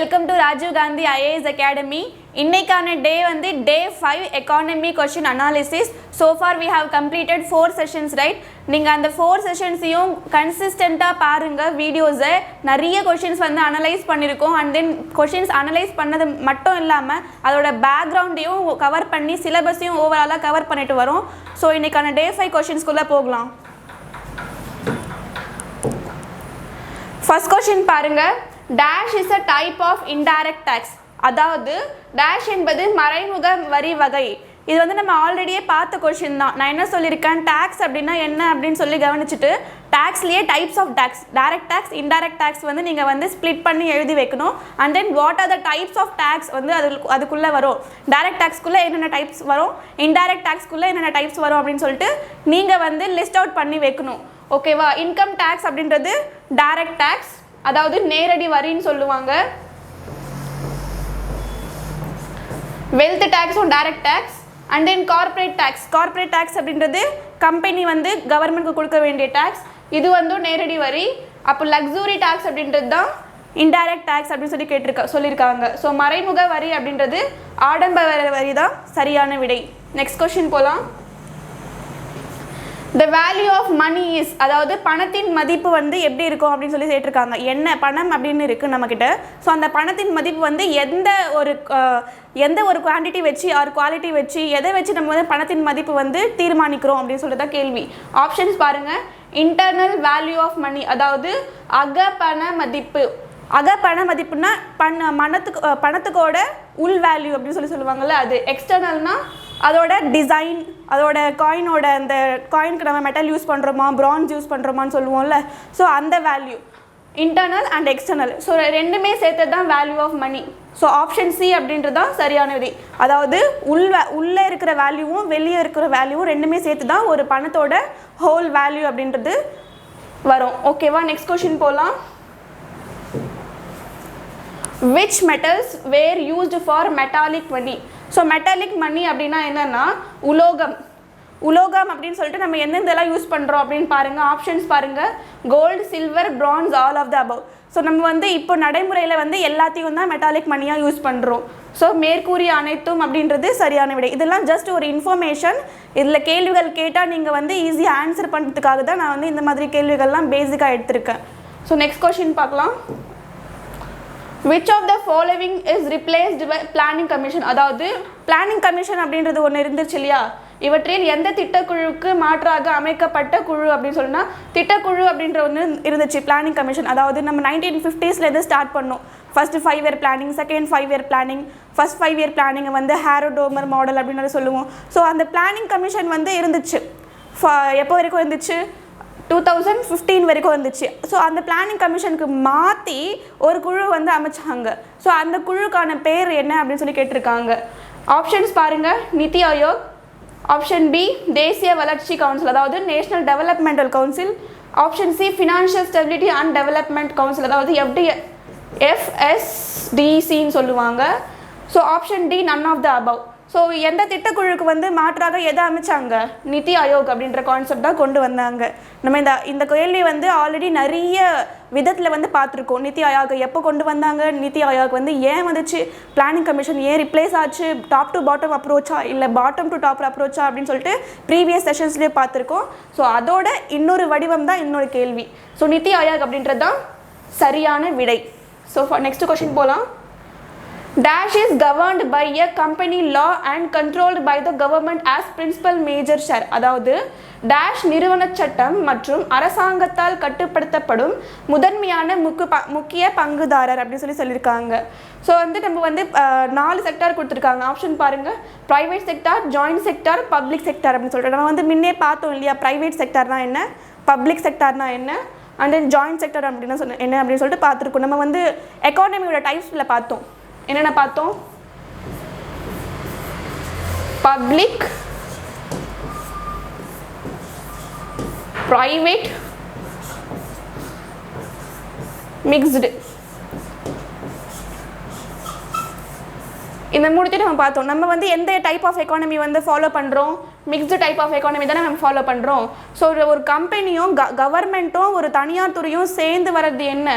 Welcome to Rajiv Gandhi IAS academy. இன்னைக்கான டே வந்து டே 5 economy question analysis. So far we have completed 4 sessions, right? நீங்கள் அந்த 4 செஷன்ஸையும் கன்சிஸ்டண்ட்டாக பாருங்கள் வீடியோஸை. நிறைய கொஷின்ஸ் வந்து அனலைஸ் பண்ணியிருக்கோம். அண்ட் தென் கொஷின்ஸ் அனலைஸ் பண்ணது மட்டும் இல்லாமல் அதோட பேக்ரவுண்டையும் கவர் பண்ணி சிலபஸையும் ஓவராலாக கவர் பண்ணிட்டு வரோம். ஸோ இன்றைக்கான டே 5 கொஷின்ஸ்குள்ளே போகலாம். ஃபர்ஸ்ட் கொஷின் பாருங்கள். Dash is a type of indirect tax. அதாவது டேஷ் என்பது மறைமுக வரி வகை. இது வந்து நம்ம ஆல்ரெடியே பார்த்த கொஷின் தான். நான் என்ன சொல்லியிருக்கேன், டேக்ஸ் அப்படின்னா என்ன அப்படின்னு சொல்லி கவனிச்சுட்டு டேக்ஸ்லேயே types of tax, direct tax, indirect tax வந்து நீங்கள் வந்து ஸ்ப்ளிட் பண்ணி எழுதி வைக்கணும். And then what are the types of tax வந்து அதுக்குள்ளே வரும். டைரக்ட் டேக்ஸ்க்குள்ளே என்னென்ன டைப்ஸ் வரும், இன்டைரக்ட் டேக்ஸ்க்குள்ளே என்னென்ன டைப்ஸ் வரும் அப்படின்னு சொல்லிட்டு நீங்கள் வந்து லிஸ்ட் அவுட் பண்ணி வைக்கணும். ஓகேவா? இன்கம் டேக்ஸ் அப்படின்றது டைரக்ட் டேக்ஸ், அதாவது நேரடி வரின்னு சொல்லுவாங்க. வெல்த் டேக்ஸும் direct tax. And then corporate tax. Corporate tax அப்படின்றது கம்பெனி வந்து கவர்மெண்ட்க்கு கொடுக்க வேண்டிய டேக்ஸ், இது வந்து நேரடி வரி. அப்போ லக்ஸுரி டேக்ஸ் அப்படின்றது தான் இன்டைரக்ட் டேக்ஸ் அப்படின்னு சொல்லி சொல்லியிருக்காங்க. ஸோ மறைமுக வரி அப்படின்றது ஆடம்பர வரி தான் சரியான விடை. நெக்ஸ்ட் கொஸ்டின் போகலாம். The value of money is, அதாவது பணத்தின் மதிப்பு வந்து எப்படி இருக்கும் அப்படின்னு சொல்லி கேட்டிருக்காங்க. என்ன பணம் அப்படின்னு இருக்குது நம்மக்கிட்ட. ஸோ அந்த பணத்தின் மதிப்பு வந்து எந்த ஒரு குவான்டிட்டி வச்சு ஆர் குவாலிட்டி வச்சு எதை வச்சு நம்ம வந்து பணத்தின் மதிப்பு வந்து தீர்மானிக்கிறோம் அப்படின்னு சொல்லிட்டு தான் கேள்வி. ஆப்ஷன்ஸ் பாருங்கள். இன்டர்னல் வேல்யூ ஆஃப் மணி, அதாவது அகப்பண மதிப்பு. அகப்பண மதிப்புனா பணத்துக்கோட உள் வேல்யூ அப்படின்னு சொல்லுவாங்கள்ல, அது. எக்ஸ்டர்னல்னா அதோட டிசைன், அதோட காயினோட அந்த காயினுக்கு நம்ம மெட்டல் யூஸ் பண்ணுறோமா, பிரான்ஸ் யூஸ் பண்ணுறோமான்னு சொல்லுவோம்ல, ஸோ அந்த value internal and external. So ரெண்டுமே சேர்த்தது தான் value of money. So option C அப்படின்றது தான் சரியான விதி. அதாவது உள்ளே இருக்கிற வேல்யூவும் வெளியே இருக்கிற வேல்யூவும் ரெண்டுமே சேர்த்து தான் ஒரு பணத்தோட ஹோல் வேல்யூ அப்படின்றது வரும். ஓகேவா? நெக்ஸ்ட் கொஸ்டின் போகலாம். Which metals were used for metallic money? So metallic money அப்படின்னா என்னென்னா உலோகம். உலோகம் அப்படின்னு சொல்லிட்டு நம்ம எந்தெந்தெல்லாம் யூஸ் பண்ணுறோம் அப்படின்னு பாருங்கள். ஆப்ஷன்ஸ் பாருங்கள். Gold, silver, bronze, all of the above. So நம்ம வந்து இப்போ நடைமுறையில் வந்து எல்லாத்தையும் தான் மெட்டாலிக் மணியாக யூஸ் பண்ணுறோம். ஸோ மேற்கூறிய அனைத்தும் அப்படின்றது சரியான விடை. இதெல்லாம் ஜஸ்ட் ஒரு இன்ஃபர்மேஷன். இதில் கேள்விகள் கேட்டால் நீங்கள் வந்து ஈஸியாக ஆன்சர் பண்ணுறதுக்காக தான் நான் வந்து இந்த மாதிரி கேள்விகள்லாம் பேசிக்காக எடுத்திருக்கேன். ஸோ நெக்ஸ்ட் கொஸ்டின் பார்க்கலாம். Which of the following is replaced by planning commission? அதாவது பிளானிங் கமிஷன் அப்படின்றது ஒன்று இருந்துச்சு இல்லையா, இவற்றில் எந்த திட்டக்குழுவுக்கு மாற்றாக அமைக்கப்பட்ட குழு அப்படின்னு சொன்னா திட்டக்குழு அப்படின்ற ஒன்று இருந்துச்சு, பிளானிங் கமிஷன். அதாவது நம்ம 1950s ஸ்டார்ட் பண்ணோம். First 5 year planning, second 5 year planning, first 5 year planning வந்து ஹாரோடோமர் மாடல் அப்படின்னு சொல்லுவோம். ஸோ அந்த பிளானிங் கமிஷன் வந்து இருந்துச்சு. எப்போ வரைக்கும் இருந்துச்சு? 2015 வரைக்கும் வந்துச்சு. ஸோ அந்த பிளானிங் கமிஷனுக்கு மாற்றி ஒரு குழு வந்து அமைச்சாங்க. ஸோ அந்த குழுக்கான பேர் என்ன அப்படின்னு சொல்லி கேட்டிருக்காங்க. ஆப்ஷன்ஸ் பாருங்கள். நிதி ஆயோக். ஆப்ஷன் பி தேசிய வளர்ச்சி கவுன்சில், அதாவது national developmental council. Option C financial stability and development council, அதாவது FSDCன்னு சொல்லுவாங்க. So option D none of the above. So எந்த திட்டக்குழுக்கு வந்து மாற்றாக எதை அமைச்சாங்க? நிதி ஆயோக் அப்படின்ற கான்செப்ட் தான் கொண்டு வந்தாங்க. நம்ம இந்த கேள்வி வந்து ஆல்ரெடி நிறைய விதத்தில் வந்து பார்த்துருக்கோம். நிதி ஆயோக் எப்போ கொண்டு வந்தாங்க, நிதி ஆயோக் வந்து ஏன் வந்துச்சு, பிளானிங் கமிஷன் ஏன் ரிப்ளேஸ் ஆச்சு, டாப் டு பாட்டம் அப்ரோச்சா இல்லை பாட்டம் டு டாப் அப்ரோச்சா அப்படின்னு சொல்லிட்டு ப்ரீவியஸ் செஷன்ஸ்லேயே பார்த்துருக்கோம். ஸோ அதோட இன்னொரு வடிவம் தான் இன்னொரு கேள்வி. ஸோ நிதி ஆயோக் அப்படின்றது தான் சரியான விடை. ஸோ நெக்ஸ்ட் கொஸ்டின் போகலாம். Dash is governed by a company law and controlled by the government as principal major share. அதாவது டேஷ் நிறுவன சட்டம் மற்றும் அரசாங்கத்தால் கட்டுப்படுத்தப்படும் முதன்மையான முக்கிய பங்குதாரர் அப்படின்னு சொல்லியிருக்காங்க. ஸோ வந்து நம்ம வந்து 4 செக்டார் கொடுத்துருக்காங்க. ஆப்ஷன் பாருங்கள். Private sector, joint sector, public sector அப்படின்னு சொல்லிட்டு நம்ம வந்து முன்னே பார்த்தோம் இல்லையா, ப்ரைவேட் செக்டார்னா என்ன, பப்ளிக் செக்டார்னா என்ன, அண்ட் தென் ஜாயிண்ட் செக்டார் அப்படின்னா என்ன அப்படின்னு சொல்லிட்டு பார்த்துருக்கோம். நம்ம வந்து எக்கானமியோட டைப்ஸில் பார்த்தோம். என்னென்ன பார்த்தோம்? Public, private, mixed. இந்த மூணுத்தையும் நம்ம பார்த்தோம். நம்ம வந்து எந்த டைப் ஆஃப் எக்கானமி வந்து ஃபாலோ பண்ணுறோம்? மிக்ஸ்டு டைப் ஆஃப் எக்கானமி தானே நம்ம ஃபாலோ பண்ணுறோம். ஸோ ஒரு கம்பெனியும் கவர்மெண்ட்டும் ஒரு தனியார் துறையும் சேர்ந்து வர்றது என்ன?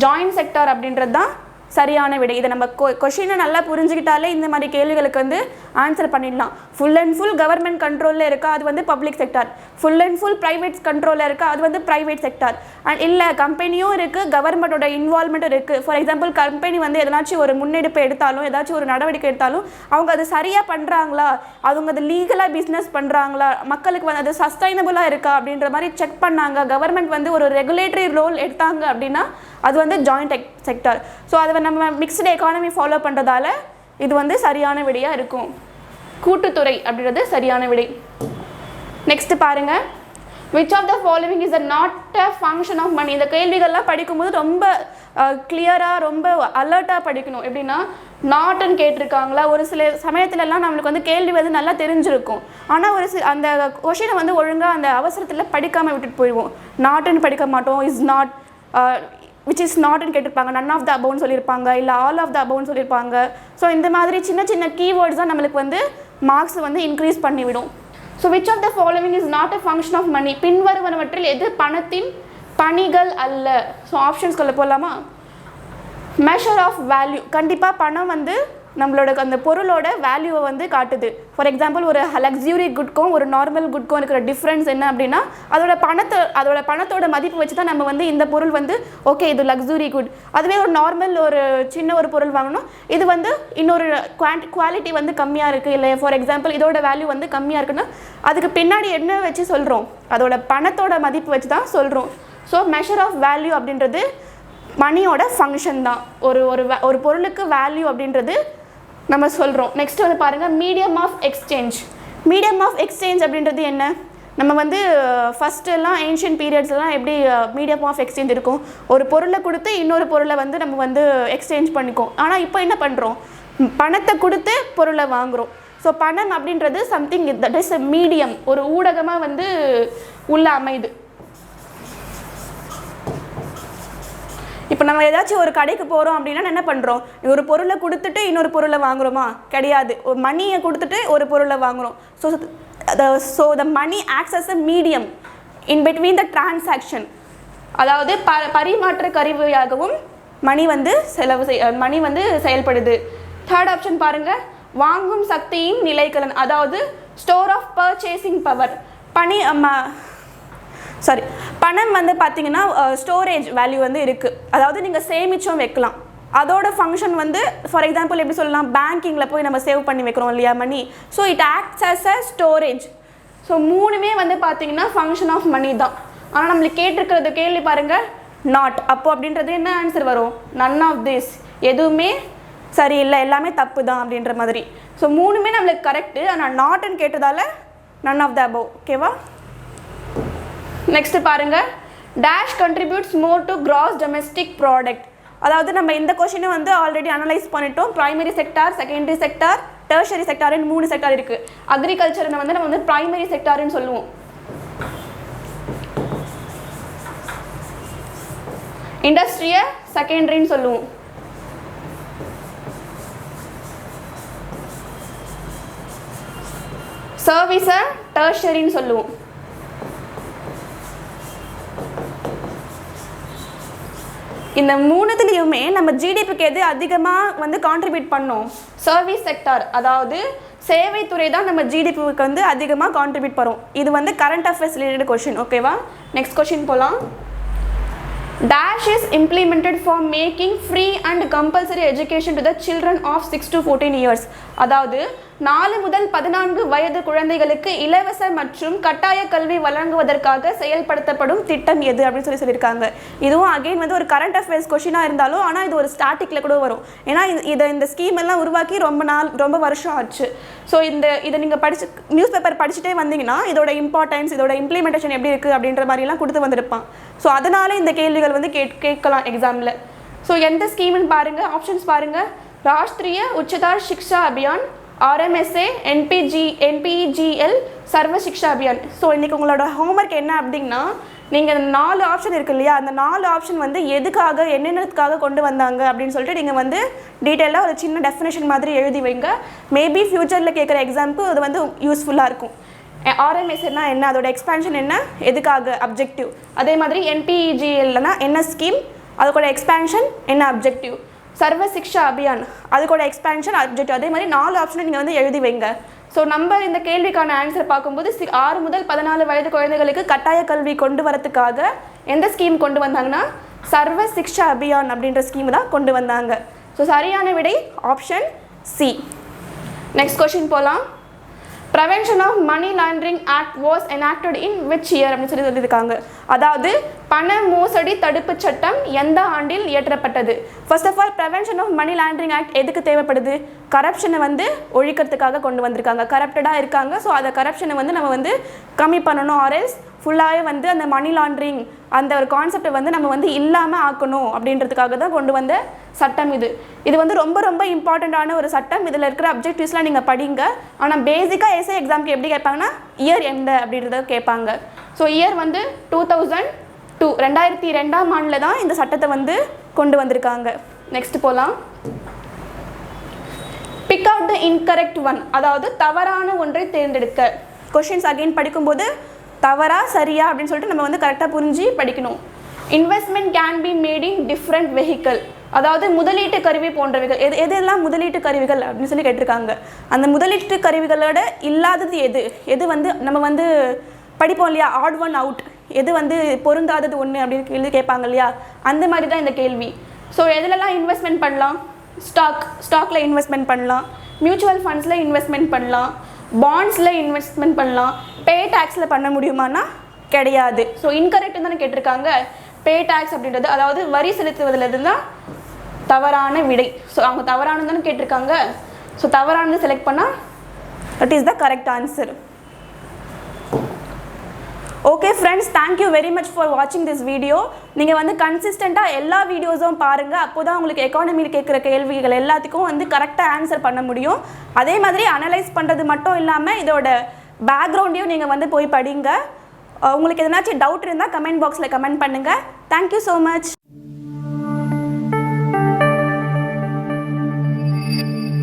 ஜாயிண்ட் செக்டார் அப்படின்றது தான் சரியான விடை. இதை நம்ம கொஷினை நல்லா புரிஞ்சுக்கிட்டாலே இந்த மாதிரி கேள்விகளுக்கு வந்து ஆன்சர் பண்ணிடலாம். ஃபுல் அண்ட் ஃபுல் கவர்மெண்ட் கண்ட்ரோலில் இருக்கா, அது வந்து public sector. Full and full private கண்ட்ரோலில் இருக்கா, அது வந்து ப்ரைவேட் செக்டார். அண்ட் இல்லை கம்பெனியும் இருக்குது, கவர்மெண்ட்டோட இன்வால்மெண்ட்டும் இருக்குது. ஃபார் எக்ஸாம்பிள் கம்பெனி வந்து எதனாச்சும் ஒரு முன்னெடுப்பு எடுத்தாலும் ஏதாச்சும் ஒரு நடவடிக்கை எடுத்தாலும் அவங்க அது சரியாக பண்ணுறாங்களா, அவங்க அது லீகலாக பிஸ்னஸ் பண்ணுறாங்களா, மக்களுக்கு வந்து அது சஸ்டைனபுளாக இருக்கா அப்படின்ற மாதிரி செக் பண்ணாங்க. கவர்மெண்ட் வந்து ஒரு ரெகுலேட்டரி ரோல் எடுத்தாங்க அப்படின்னா அது வந்து ஜாயிண்ட் செக்டார். ஸோ அதை நம்ம மிக்ஸ்டு எக்கானமி ஃபாலோ பண்ணுறதால இது வந்து சரியான விடையாக இருக்கும். கூட்டுத்துறை அப்படின்றது சரியான விடை. நெக்ஸ்ட் பாருங்க, which of the following is not a function of money. இந்த கேள்விகள்லாம் படிக்கும்போது ரொம்ப கிளியராக ரொம்ப அலர்ட்டாக படிக்கணும். எப்படின்னா நாட்டுன்னு கேட்டிருக்காங்களா, ஒரு சில சமயத்துலலாம் நம்மளுக்கு வந்து கேள்வி வந்து நல்லா தெரிஞ்சிருக்கும், ஆனால் ஒரு அந்த கொஷினை வந்து ஒழுங்காக அந்த அவசரத்தில் படிக்காமல் விட்டுட்டு போயிடுவோம். நாட்டுன்னு படிக்க மாட்டோம், இஸ் நாட், விச் இஸ் நாட்னு கேட்டிருப்பாங்க, நன் ஆஃப் த அபவுன்னு சொல்லியிருப்பாங்க, இல்லை ஆல் ஆஃப் த அபவுன்னு சொல்லியிருப்பாங்க. ஸோ இந்த மாதிரி சின்ன சின்ன கீவேர்ட்ஸ் தான் நம்மளுக்கு வந்து மார்க்ஸ் வந்து இன்க்ரீஸ் பண்ணிவிடும். So which of the following is not a function of money. பின்வருவனவற்றில் எது பணத்தின் பணிகள் அல்ல. ஸோ ஆப்ஷன்ஸ்குள்ள போகலாமா? Measure of value. கண்டிப்பாக பணம் வந்து நம்மளோட அந்த பொருளோட வேல்யூவை வந்து காட்டுது. ஃபார் எக்ஸாம்பிள் ஒரு லக்ஸுரி குட்க்கும் ஒரு நார்மல் குட்க்கும் இருக்கிற டிஃப்ரென்ஸ் என்ன அப்படின்னா அதோட பணத்தோட மதிப்பு வச்சு தான் நம்ம வந்து இந்த பொருள் வந்து ஓகே இது லக்ஸுரி குட். அதுவே ஒரு நார்மல் ஒரு சின்ன ஒரு பொருள் வாங்கணும், இது வந்து இன்னொரு குவாலிட்டி வந்து கம்மியாக இருக்குது, இல்லை ஃபார் எக்ஸாம்பிள் இதோட வேல்யூ வந்து கம்மியாக இருக்குன்னா அதுக்கு பின்னாடி என்ன வச்சு சொல்கிறோம், அதோட பணத்தோட மதிப்பு வச்சு தான் சொல்கிறோம். ஸோ மெஷர் ஆஃப் வேல்யூ அப்படின்றது மணியோட ஃபங்க்ஷன் தான். ஒரு பொருளுக்கு வேல்யூ அப்படின்றது நம்ம சொல்கிறோம். நெக்ஸ்ட் வந்து பாருங்கள், medium of exchange. Medium of exchange அப்படின்றது என்ன? நம்ம வந்து ஃபஸ்ட்டெல்லாம் ஏன்ஷியன்ட் பீரியட்ஸ்லாம் எப்படி மீடியம் ஆஃப் எக்ஸ்சேஞ்ச் இருக்கும், ஒரு பொருளை கொடுத்து இன்னொரு பொருளை வந்து நம்ம வந்து எக்ஸ்சேஞ்ச் பண்ணிக்கோம். ஆனால் இப்போ என்ன பண்ணுறோம், பணத்தை கொடுத்து பொருளை வாங்குகிறோம். ஸோ பணம் அப்படின்றது something that is a medium, ஒரு ஊடகமாக வந்து உள்ள அமைது. இப்போ நம்ம ஏதாச்சும் ஒரு கடைக்கு போகிறோம் அப்படின்னா என்ன பண்ணுறோம், ஒரு பொருளை கொடுத்துட்டு இன்னொரு பொருளை வாங்குகிறோமா? கிடையாது, ஒரு மணியை கொடுத்துட்டு ஒரு பொருளை வாங்குகிறோம். So the money acts as a medium in between the transaction. அதாவது பரிமாற்ற கருவியாகவும் மணி வந்து மணி வந்து செயல்படுது. தேர்ட் ஆப்ஷன் பாருங்கள், வாங்கும் சக்தியின் நிலைக்கலன், அதாவது ஸ்டோர் ஆஃப் பர்ச்சேசிங் பவர். பணம் வந்து பார்த்தீங்கன்னா ஸ்டோரேஜ் வேல்யூ வந்து இருக்குது, அதாவது நீங்கள் சேமிச்சும் வைக்கலாம். அதோட ஃபங்க்ஷன் வந்து ஃபார் எக்ஸாம்பிள் எப்படி சொல்லலாம், பேங்கிங்கில் போய் நம்ம சேவ் பண்ணி வைக்கிறோம் இல்லையா money. So it acts as a storage. So மூணுமே வந்து பார்த்தீங்கன்னா ஃபங்க்ஷன் ஆஃப் மணி தான். ஆனால் நம்மளுக்கு கேட்டிருக்கிறது கேள்வி பாருங்கள், நாட். அப்போ அப்படின்றது என்ன ஆன்சர் வரும், நன் ஆஃப் திஸ், எதுவுமே சரியில்லை, எல்லாமே தப்பு தான் அப்படின்ற மாதிரி. ஸோ மூணுமே நம்மளுக்கு கரெக்டு, ஆனால் நாட்டுன்னு கேட்டதால நன் ஆஃப் த அபவ். ஓகேவா? நெக்ஸ்ட் பாருங்க, dash contributes more to gross domestic product. அதாவது நம்ம இந்த கொஷினை வந்து ஆல்ரெடி அனலைஸ் பண்ணிட்டோம். Primary sector, secondary sector, tertiary செக்டார்னு 3 செக்டார் இருக்குது. அக்ரிகல்ச்சரை வந்து நம்ம வந்து பிரைமரி செக்டார்னு சொல்லுவோம். இண்டஸ்ட்ரியை செகண்டரின்னு சொல்லுவோம். சர்வீஸை டெர்ஷரின்னு சொல்லுவோம். இந்த மூணுத்துலேயுமே நம்ம ஜிடிபிக்கு எது அதிகமாக வந்து கான்ட்ரிபியூட் பண்ணோம், சர்வீஸ் செக்டார், அதாவது சேவைத்துறை தான் நம்ம ஜிடிபிக்கு வந்து அதிகமாக கான்ட்ரிபியூட் பண்ணுறோம். இது வந்து கரண்ட் அஃபேர்ஸ் ரிலேட்டட் கொஷின். ஓகேவா? நெக்ஸ்ட் கொஷின் போகலாம். Dash is implemented for making free and compulsory education to the children of 6 to 14 years. அதாவது 4 முதல் 14 வயது குழந்தைகளுக்கு இலவச மற்றும் கட்டாய கல்வி வழங்குவதற்காக செயல்படுத்தப்படும் திட்டம் எது அப்படின்னு சொல்லியிருக்காங்க. இதுவும் அகைன் வந்து ஒரு கரண்ட் அஃபேர்ஸ் கொஷினாக இருந்தாலும் ஆனால் இது ஒரு ஸ்டாட்டிக்கில் கூட வரும். ஏன்னா இந்த ஸ்கீம் எல்லாம் உருவாக்கி ரொம்ப வருஷம் ஆச்சு. ஸோ இதை நீங்கள் நியூஸ் பேப்பர் படிச்சுட்டே வந்தீங்கன்னா இதோட இம்பார்ட்டன்ஸ், இதோட இம்ப்ளிமெண்டேஷன் எப்படி இருக்குது அப்படின்ற மாதிரிலாம் கொடுத்து வந்திருப்பான். ஸோ அதனால இந்த கேள்விகள் வந்து கேட்கலாம் எக்ஸாமில். ஸோ எந்த ஸ்கீம்னு பாருங்கள், ஆப்ஷன்ஸ் பாருங்கள். ராஷ்ட்ரிய உச்சதார் சிக்ஷா அபியான், RMSA, NPGL, சர்வ சிக்ஷா அபியான். ஸோ இன்றைக்கி உங்களோட ஹோம்ஒர்க் என்ன அப்படின்னா, நீங்கள் 4 ஆப்ஷன் இருக்குது இல்லையா, அந்த 4 ஆப்ஷன் வந்து எதுக்காக என்னென்னதுக்காக கொண்டு வந்தாங்க அப்படின்னு சொல்லிட்டு நீங்கள் வந்து டீட்டெயிலாக ஒரு சின்ன டெஃபினேஷன் மாதிரி எழுதி வைங்க. மேபி ஃப்யூச்சரில் கேட்குற எக்ஸாமுக்கு அது வந்து யூஸ்ஃபுல்லாக இருக்கும். RMSனா என்ன, அதோட எக்ஸ்பேன்ஷன் என்ன, எதுக்காக, அப்ஜெக்டிவ். அதே மாதிரி NPGLனா என்ன ஸ்கீம், அதோட எக்ஸ்பேன்ஷன் என்ன, அப்ஜெக்டிவ். சர்வ சிக்ஷா அபியான் அதுக்கோட எக்ஸ்பேன்ஷன் அப்ஜெக்ட். அதே மாதிரி 4 ஆப்ஷனை நீங்கள் வந்து எழுதி வைங்க. ஸோ நம்ம இந்த கேள்விக்கான ஆன்சர் பார்க்கும்போது 6 முதல் 14 வயது குழந்தைகளுக்கு கட்டாய கல்வி கொண்டு வரதுக்காக எந்த ஸ்கீம் கொண்டு வந்தாங்கன்னா சர்வ சிக்ஷா அபியான் அப்படின்ற ஸ்கீம் தான் கொண்டு வந்தாங்க. ஸோ சரியான விடை ஆப்ஷன் சி. நெக்ஸ்ட் கொஸ்டின் போகலாம். Prevention of money laundering act was enacted in which year அப்படின்னு சொல்லியிருக்காங்க. அதாவது பண மோசடி தடுப்பு சட்டம் எந்த ஆண்டில் இயற்றப்பட்டது? First of all prevention of money laundering act எதுக்கு தேவைப்படுது? கரப்ஷனை வந்து ஒழிக்கிறதுக்காக கொண்டு வந்திருக்காங்க. கரப்டடாக இருக்காங்க, ஸோ அதை கரப்ஷனை வந்து நம்ம வந்து கம்மி பண்ணணும், ஆர்எல்ஸ் ஃபுல்லாகவே வந்து அந்த மணி லாண்ட்ரிங் அந்த ஒரு கான்செப்டை வந்து நம்ம வந்து இல்லாமல் ஆக்கணும் அப்படின்றதுக்காக தான் கொண்டு வந்த சட்டம் இது. இது வந்து ரொம்ப ரொம்ப இம்பார்ட்டண்ட்டான ஒரு சட்டம். இதில் இருக்கிற அப்ஜெக்டிவ்ஸ்லாம் நீங்கள் படிங்க. ஆனால் பேசிக்காக எஸ்ஏ எக்ஸாம்க்கு எப்படி கேட்பாங்கன்னா இயர் எந்த அப்படின்றத கேட்பாங்க. ஸோ இயர் வந்து 2002 2002ஆம் ஆண்டில் தான் இந்த சட்டத்தை வந்து கொண்டு வந்திருக்காங்க. நெக்ஸ்ட் போகலாம். Big out the incorrect one, அதாவது தவறான ஒன்றை தேர்ந்தெடுக்க. கொஷின்ஸ் அகைன் படிக்கும்போது தவறா சரியா அப்படின்னு சொல்லிட்டு நம்ம வந்து கரெக்டாக புரிஞ்சு படிக்கணும். Investment can be made in different vehicle, அதாவது முதலீட்டு கருவி போன்றவைகள். எதெல்லாம் முதலீட்டு கருவிகள் அப்படின்னு சொல்லி கேட்டிருக்காங்க. அந்த முதலீட்டு கருவிகளோட இல்லாதது எது வந்து நம்ம வந்து படிப்போம் இல்லையா, ஆட் ஒன் அவுட், எது வந்து பொருந்தாதது ஒன்று அப்படின்னு கேள்வி கேட்பாங்க இல்லையா, அந்த மாதிரி தான் இந்த கேள்வி. ஸோ எதுலலாம் இன்வெஸ்ட்மெண்ட் பண்ணலாம்? ஸ்டாக்கில் இன்வெஸ்ட்மெண்ட் பண்ணலாம், மியூச்சுவல் ஃபண்ட்ஸில் இன்வெஸ்ட்மெண்ட் பண்ணலாம், பாண்ட்ஸில் இன்வெஸ்ட்மெண்ட் பண்ணலாம். பே டேக்ஸில் பண்ண முடியுமானா கிடையாது. ஸோ இன்கரெக்ட் தானே கேட்டிருக்காங்க. பே டேக்ஸ் அப்படின்றது அதாவது வரி செலுத்துவதில் தான் தவறான விடை. ஸோ அவங்க தவறானது தானே கேட்டிருக்காங்க. ஸோ தவறானது செலக்ட் பண்ணால் that is the correct answer. Okay friends, thank you very much for வாட்சிங் திஸ் வீடியோ. நீங்கள் வந்து கன்சிஸ்டண்ட்டாக எல்லா வீடியோஸும் பாருங்கள். அப்போ தான் உங்களுக்கு எக்கானமியில் கேட்குற கேள்விகள் எல்லாத்துக்கும் வந்து கரெக்டாக ஆன்சர் பண்ண முடியும். அதே மாதிரி அனலைஸ் பண்ணுறது மட்டும் இல்லாமல் இதோட பேக்ரவுண்டையும் நீங்கள் வந்து போய் படிங்க. உங்களுக்கு எதனாச்சும் டவுட் இருந்தால் கமெண்ட் பாக்ஸில் கமெண்ட் பண்ணுங்கள். Thank you so much.